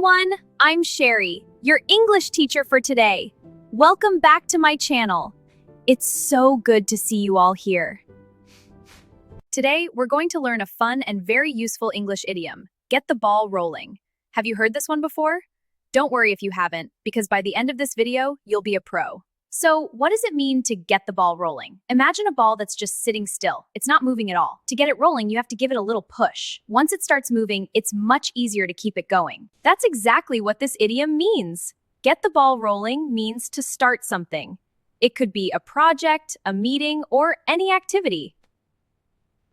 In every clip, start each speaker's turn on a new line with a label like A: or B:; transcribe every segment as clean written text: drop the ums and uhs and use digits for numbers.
A: everyone, I'm Cheri, your English teacher for today. Welcome back to my channel. It's so good to see you all here. Today, we're going to learn a fun and very useful English idiom, get the ball rolling. Have you heard this one before? Don't worry if you haven't, because by the end of this video, you'll be a pro. So, what does it mean to get the ball rolling? Imagine a ball that's just sitting still. It's not moving at all. To get it rolling, you have to give it a little push. Once it starts moving, it's much easier to keep it going. That's exactly what this idiom means. Get the ball rolling means to start something. It could be a project, a meeting, or any activity.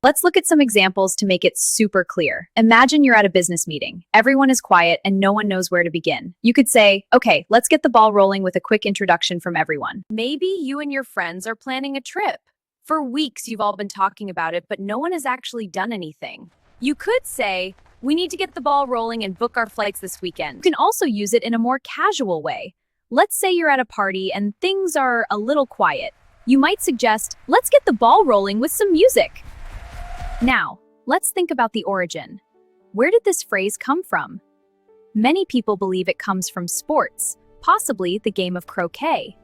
A: Let's look at some examples to make it super clear. Imagine you're at a business meeting. Everyone is quiet and no one knows where to begin. You could say, okay, let's get the ball rolling with a quick introduction from everyone. Maybe you and your friends are planning a trip. For weeks, you've all been talking about it, but no one has actually done anything. You could say, we need to get the ball rolling and book our flights this weekend. You can also use it in a more casual way. Let's say you're at a party and things are a little quiet. You might suggest, let's get the ball rolling with some music. Now, let's think about the origin. Where did this phrase come from? Many people believe it comes from sports, possibly the game of croquet.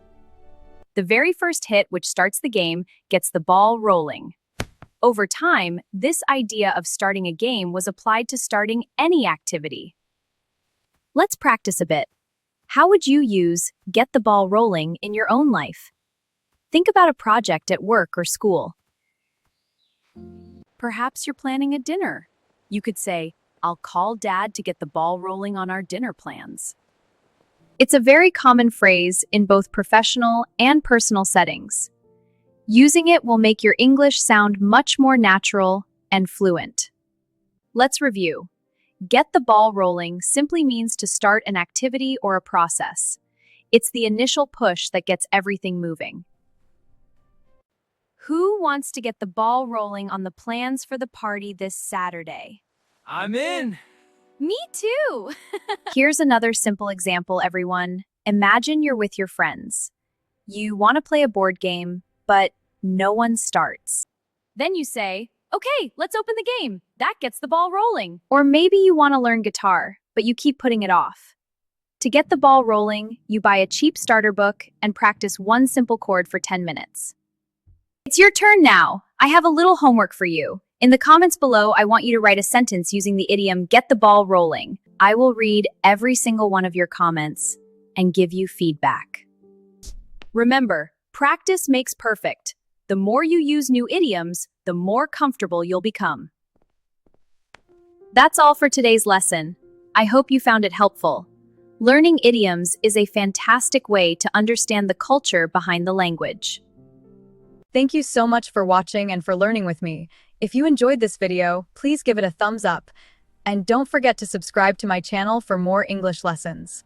A: The very first hit, which starts the game, gets the ball rolling. Over time, this idea of starting a game was applied to starting any activity. Let's practice a bit. How would you use get the ball rolling in your own life? Think about a project at work or school. Perhaps you're planning a dinner. You could say, I'll call Dad to get the ball rolling on our dinner plans. It's a very common phrase in both professional and personal settings. Using it will make your English sound much more natural and fluent. Let's review. Get the ball rolling simply means to start an activity or a process. It's the initial push that gets everything moving. Who wants to get the ball rolling on the plans for the party this Saturday?
B: I'm in!
A: Me too! Here's another simple example, everyone. Imagine you're with your friends. You want to play a board game, but no one starts. Then you say, okay, let's open the game. That gets the ball rolling. Or maybe you want to learn guitar, but you keep putting it off. To get the ball rolling, you buy a cheap starter book and practice one simple chord for 10 minutes. It's your turn now. I have a little homework for you. In the comments below, I want you to write a sentence using the idiom, get the ball rolling. I will read every single one of your comments and give you feedback. Remember, practice makes perfect. The more you use new idioms, the more comfortable you'll become. That's all for today's lesson. I hope you found it helpful. Learning idioms is a fantastic way to understand the culture behind the language.
C: Thank you so much for watching and for learning with me. If you enjoyed this video, please give it a thumbs up. And don't forget to subscribe to my channel for more English lessons.